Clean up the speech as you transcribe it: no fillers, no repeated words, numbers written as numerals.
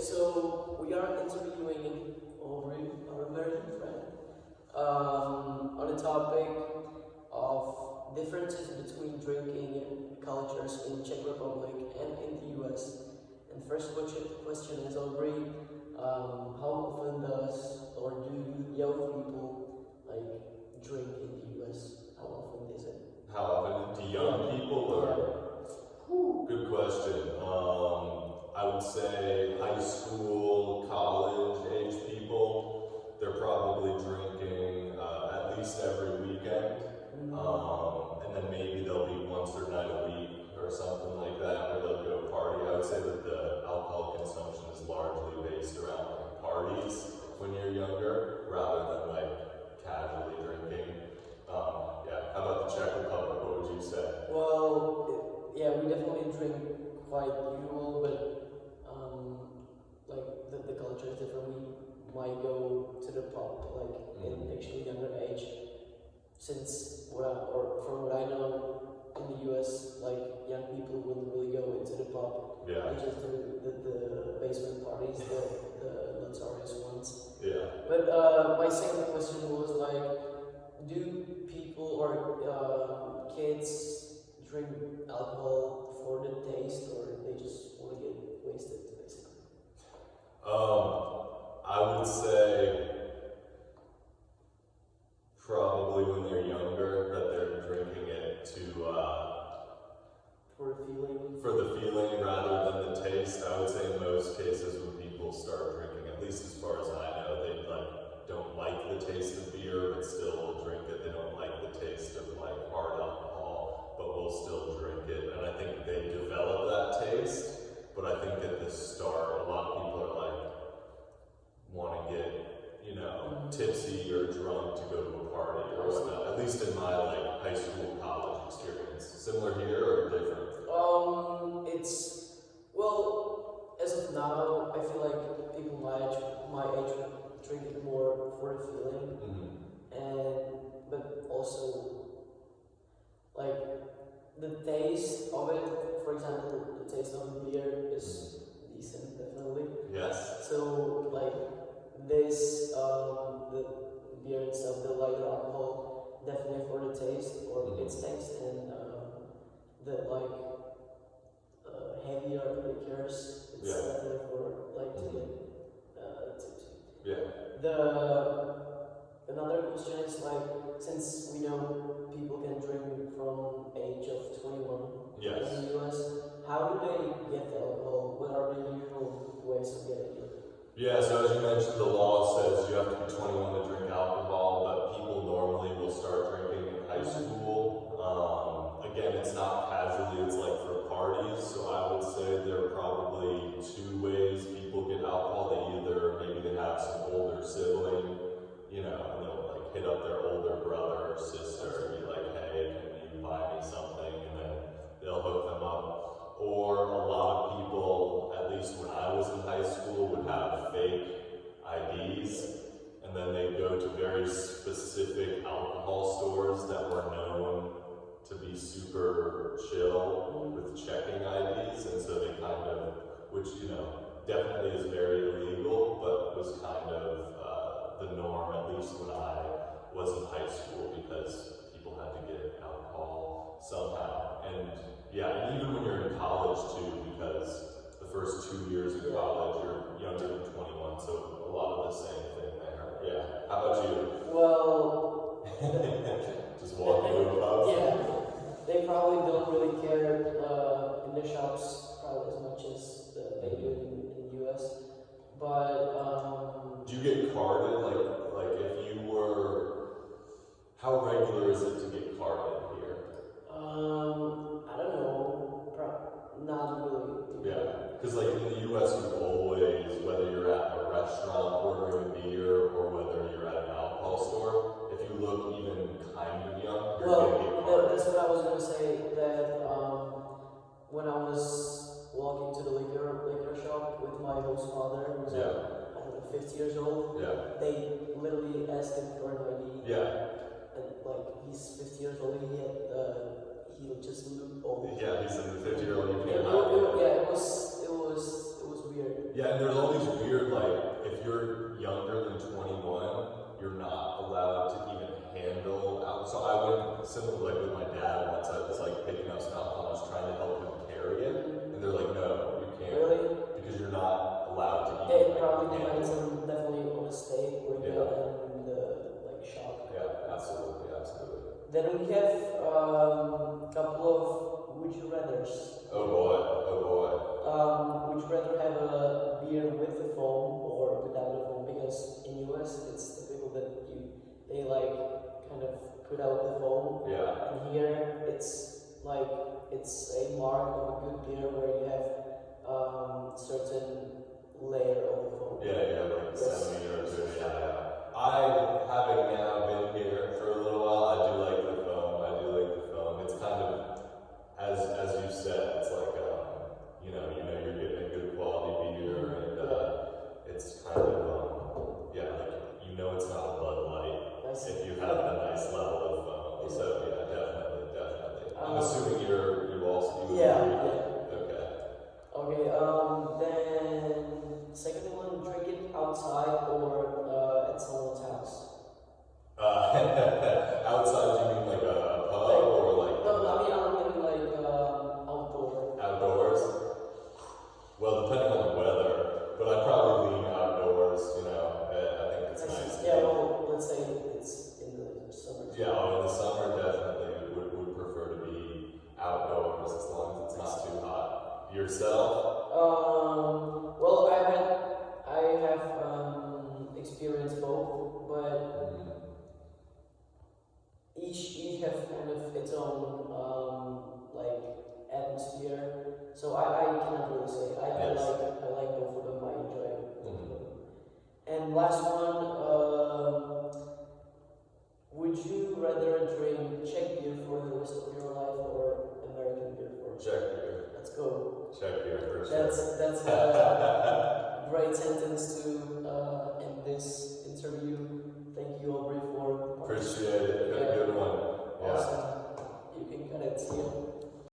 so we are interviewing Aubrey, our very good friend, on the topic of differences between drinking cultures in Czech Republic and in the US. And first question is, Aubrey, how often does or do young people like drink in the US? How often is it? How often do young people or? Good question. I would say high school, college age people, they're probably drinking at least every weekend. And then maybe there'll be one certain night a week or something like that where they'll go party. I would say that the alcohol consumption is largely based around like parties when you're younger rather than like casually drinking. Yeah. How about the Czech Republic? What would you say? Well, yeah, we definitely drink quite usual, but like the culture is different. We might go to the pub like in actually younger age. Since from what I know in the US, like young people wouldn't really go into the pub. Yeah. They just do the basement parties, the notorious ones. Yeah. But my second question was like, do people or kids drink alcohol for the taste, or they just want to get wasted, basically? I would say probably when they're younger that they're drinking it to for the feeling rather than the taste. I would say in most cases when people start drinking, at least as far as I know, they don't like the taste of beer but still will drink it. They don't like the taste of like hard alcohol but will still drink it. And I think they develop that taste, but I think at the start a lot of people are like want to get, tipsy or drunk to go to a party or whatnot. At least in my like high school, college experience. Similar here or different? It's as of now, I feel like people my age drink it more for the feeling, but also like the taste of it. For example, the taste of the beer is decent, definitely. Yes. So like this, the beer itself, the lighter alcohol, definitely for the taste or its taste, and the heavier liquors, it's definitely for like to get tipsy. Yeah. Another question is like, since we know people can drink from age of 21 in the US, how do they get the alcohol? What are the usual ways of getting it? Yeah, so as you mentioned, the law says you have to be 21 to drink alcohol, but people normally will start drinking in high school. Again, it's not casually, it's like for parties, so I would say there are probably two ways people get alcohol. Maybe they have some older sibling, and they'll like hit up their older brother or sister and be like, hey, can you buy me something? And then they'll hook them up. Or a lot of people, at least when I was in high school, would have fake IDs, and then they go to very specific alcohol stores that were known to be super chill with checking IDs, and so they kind of, which definitely is very illegal, but was kind of the norm, at least when I was in high school, because people had to get alcohol somehow. And yeah, and even when you're in college too, because the first 2 years of college, you're younger than 21, so a lot of the same thing there. Yeah. How about you? Well, just walking to a pub? Yeah, they probably don't really care in the shops probably as much as they do in the US. But do you get carded? Like if you were, how regular is it to get carded here? I don't know, not really. Yeah, because like in the US, you always, whether you're at a restaurant ordering beer or whether you're at an alcohol store, if you look even kind of young, you're going to get carded. That's what I was going to say, that when I was walking to the liquor shop with my host father, who was I don't know, 50 years old, they literally asked him for an ID. And like, he's 50 years old, he just looked old. Yeah, he's in the 50-year-old, you can't it was weird. Yeah, and there's all these weird, like, if you're younger than 21, you're not allowed to even handle out. So I went, similar like with my dad once, I was like picking up some alcohol, I was trying to help him carry it, and they're like, no, you can't. Really? Because you're not allowed to Yeah, even it probably handle depends it. on definitely on the state where you're in the like shop. Yeah, absolutely, absolutely. Then we have a couple of would you rather's. Oh boy, oh boy. Would you rather have a beer with the foam or without the foam? Because in US it's typical that they like kind of put out the foam. Yeah. And here it's like it's a mark of a good beer where you have certain layer of the foam. Yeah, like centimeters or yeah. I, having now been here for a little while, I do like the foam. It's kind of, as you said, it's like, you know, you're getting a good quality beer, and it's kind of, yeah, like, you know it's not a Bud Light if you have a nice level of foam. So, yeah, definitely. I'm assuming you also, you yeah, agree? yeah. Okay. Okay, then second one, drink it outside or at someone's house. Outside, do you mean like a pub or like? No, I mean like outdoor. Outdoors? Well, depending on the weather, but I'd probably lean outdoors, you know, I think it's nice. Yeah, well, let's say it's in the summer. Yeah, in the summer, definitely would prefer to be outdoors as long as it's not too hot. Yourself? Well, I have experienced both, but each have kind of its own like atmosphere. So I cannot really say. I like both of them. I enjoy both of them. And last one, would you rather drink Czech beer for the rest of your life or American beer for? Czech beer. Let's go. Czech beer for sure. That's a great sentence to end this interview.